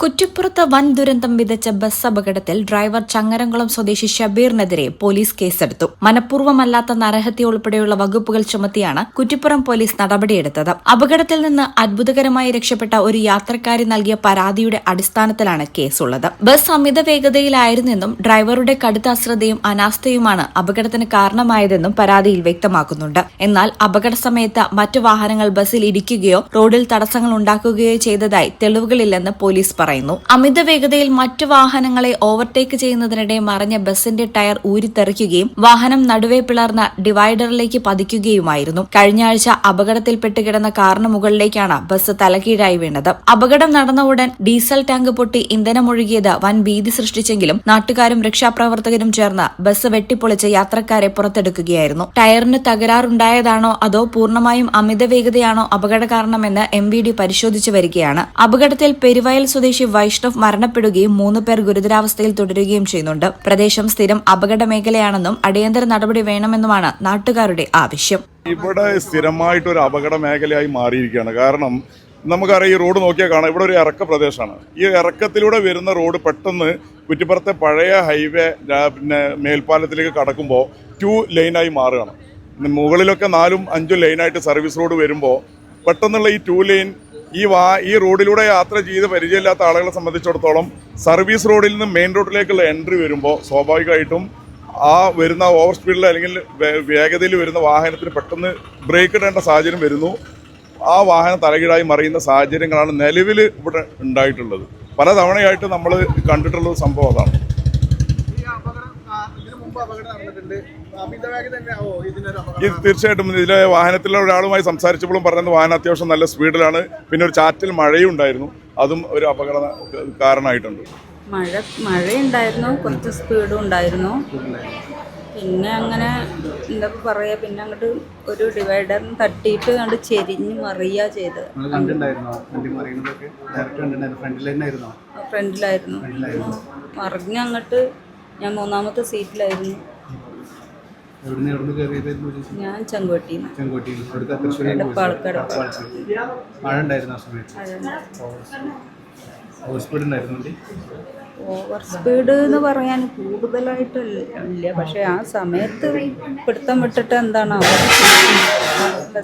കുറ്റിപ്പുറത്ത് വൻ ദുരന്തം വിതച്ച ബസ് അപകടത്തിൽ ഡ്രൈവർ ചങ്ങരംകുളം സ്വദേശി ഷബീറിനെതിരെ പോലീസ് കേസെടുത്തു. മനഃപൂർവ്വമല്ലാത്ത നരഹത്യ ഉൾപ്പെടെയുള്ള വകുപ്പുകൾ ചുമത്തിയാണ് കുറ്റിപ്പുറം പോലീസ് നടപടിയെടുത്തത്. അപകടത്തിൽ നിന്ന് അത്ഭുതകരമായി രക്ഷപ്പെട്ട ഒരു യാത്രക്കാരി നൽകിയ പരാതിയുടെ അടിസ്ഥാനത്തിലാണ് കേസുള്ളത്. ബസ് അമിത വേഗതയിലായിരുന്നെന്നും ഡ്രൈവറുടെ കടുത്ത അശ്രദ്ധയും അനാസ്ഥയുമാണ് അപകടത്തിന് കാരണമായതെന്നും പരാതിയിൽ വ്യക്തമാക്കുന്നുണ്ട്. എന്നാൽ അപകട സമയത്ത് മറ്റു വാഹനങ്ങൾ ബസ്സിൽ ഇടിക്കുകയോ റോഡിൽ തടസ്സങ്ങൾ ഉണ്ടാക്കുകയോ ചെയ്തതായി തെളിവുകളില്ലെന്ന് പോലീസ് പറയുന്നു. അമിത വേഗതയിൽ മറ്റു വാഹനങ്ങളെ ഓവർടേക്ക് ചെയ്യുന്നതിനിടെ മറിഞ്ഞ ബസിന്റെ ടയർ ഊരിത്തെറിക്കുകയും വാഹനം നടുവേ പിളർന്ന ഡിവൈഡറിലേക്ക് പതിക്കുകയുമായിരുന്നു. കഴിഞ്ഞ ആഴ്ച അപകടത്തിൽപ്പെട്ട് കിടന്ന കാറിന് മുകളിലേക്കാണ് ബസ് തലകീഴായി വീണത്. അപകടം നടന്ന ഉടൻ ഡീസൽ ടാങ്ക് പൊട്ടി ഇന്ധനമൊഴുകിയത് വൻ ഭീതി സൃഷ്ടിച്ചെങ്കിലും നാട്ടുകാരും രക്ഷാപ്രവർത്തകരും ചേർന്ന് ബസ് വെട്ടിപ്പൊളിച്ച് യാത്രക്കാരെ പുറത്തെടുക്കുകയായിരുന്നു. ടയറിന് തകരാറുണ്ടായതാണോ അതോ പൂർണ്ണമായും അമിത വേഗതയാണോ അപകട കാരണമെന്ന് MVD പരിശോധിച്ചു വരികയാണ്. അപകടത്തിൽ പെരുവയൽ സ്വദേശി വൈഷ്ണവ് മരണപ്പെടുകയും 3 പേർ ഗുരുതരാവസ്ഥയിൽ തുടരുകയും ചെയ്യുന്നുണ്ട്. പ്രദേശം സ്ഥിരം അപകട മേഖലയാണെന്നും അടിയന്തര നടപടി വേണമെന്നുമാണ് നാട്ടുകാരുടെ ആവശ്യം. ഇവിടെ സ്ഥിരമായിട്ടൊരു അപകട മേഖലയായി മാറിയിരിക്കുകയാണ്. കാരണം നമുക്കറിയാം, ഈ റോഡ് നോക്കിയാൽ കാണാം, ഇവിടെ ഒരു ഇറക്ക പ്രദേശമാണ്. ഈ ഇറക്കത്തിലൂടെ വരുന്ന റോഡ് പെട്ടെന്ന് കുറ്റിപ്പുറത്തെ പഴയ ഹൈവേ മേൽപ്പാലത്തിലേക്ക് കടക്കുമ്പോൾ 2 ലൈനായി മാറുകയാണ്. മുകളിലൊക്കെ 4ഉം 5ഉം ലൈനായിട്ട് സർവീസ് റോഡ് വരുമ്പോൾ പെട്ടെന്നുള്ള ഈ 2 ലൈൻ ഈ റോഡിലൂടെ യാത്ര ചെയ്ത് പരിചയമില്ലാത്ത ആളുകളെ സംബന്ധിച്ചിടത്തോളം സർവീസ് റോഡിൽ നിന്ന് മെയിൻ റോഡിലേക്കുള്ള എൻട്രി വരുമ്പോൾ സ്വാഭാവികമായിട്ടും ആ വരുന്ന ഓവർ സ്പീഡിൽ അല്ലെങ്കിൽ വേഗതയിൽ വരുന്ന വാഹനത്തിന് പെട്ടെന്ന് ബ്രേക്ക് ഇടേണ്ട സാഹചര്യം വരുന്നു. ആ വാഹനം തലകീഴായി മറിയുന്ന സാഹചര്യങ്ങളാണ് നിലവിൽ ഇവിടെ ഉണ്ടായിട്ടുള്ളത്. പല തവണയായിട്ട് നമ്മൾ കണ്ടിട്ടുള്ള സംഭവം അതാണ്. തീർച്ചയായിട്ടും ഇതിലെ വാഹനത്തിലെ ഒരാളുമായി സംസാരിച്ചപ്പോഴും പറഞ്ഞത് വാഹനം അത്യാവശ്യം നല്ല സ്പീഡിലാണ്. പിന്നെ ഒരു ചാറ്റിൽ മഴയും ഉണ്ടായിരുന്നു, അതും ഒരു അപകട കാരണമായിട്ടുണ്ട്. മഴയുണ്ടായിരുന്നു, കുറച്ച് സ്പീഡും ഉണ്ടായിരുന്നു. പിന്നെ അങ്ങനെ എന്താ പറയുക, പിന്നെ അങ്ങോട്ട് ഒരു ഡിവൈഡറിന് തട്ടിയിട്ട് അങ്ങോട്ട് ചെരിഞ്ഞ് മറിയുക ചെയ്ത്. ഫ്രണ്ടിലായിരുന്നു. മറിഞ്ഞ് അങ്ങോട്ട് ഞാൻ 3ാമത്തെ സീറ്റിലായിരുന്നു. ഞാൻ ചെങ്കോട്ടിയിൽ. ഓവർ സ്പീഡ് എന്ന് പറയാൻ കൂടുതലായിട്ടില്ല, പക്ഷെ ആ സമയത്ത് പിടുത്തം വിട്ടിട്ട് എന്താണ്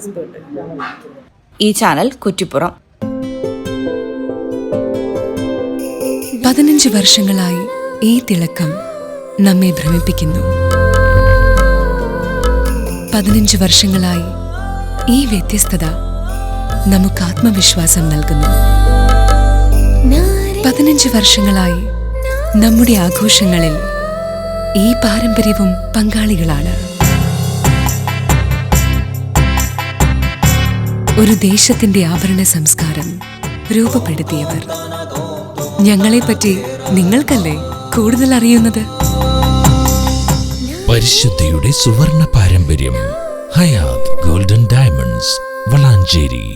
സ്പീഡ്. ഈ ചാനൽ കുറ്റിപ്പുറം. 15 വർഷങ്ങളായി ഈ തിളക്കം നമ്മെ ഭ്രമിപ്പിക്കുന്നു. 15 വർഷങ്ങളായി ഈ വ്യത്യസ്തത നമുക്ക് ആത്മവിശ്വാസം നൽകുന്നു. 15 വർഷങ്ങളായി നമ്മുടെ ആഘോഷങ്ങളിൽ ഈ പാരമ്പര്യവും പങ്കാളികളാണ്. ഒരു ദേശത്തിന്റെ ആഭരണ സംസ്കാരം രൂപപ്പെടുത്തിയവർ. ഞങ്ങളെപ്പറ്റി നിങ്ങൾക്കല്ലേ കൂടുതൽ അറിയുന്നത്? പരിശുദ്ധിയുടെ സുവർണ പാരമ്പര്യം. Hayath golden diamonds, Valanchery.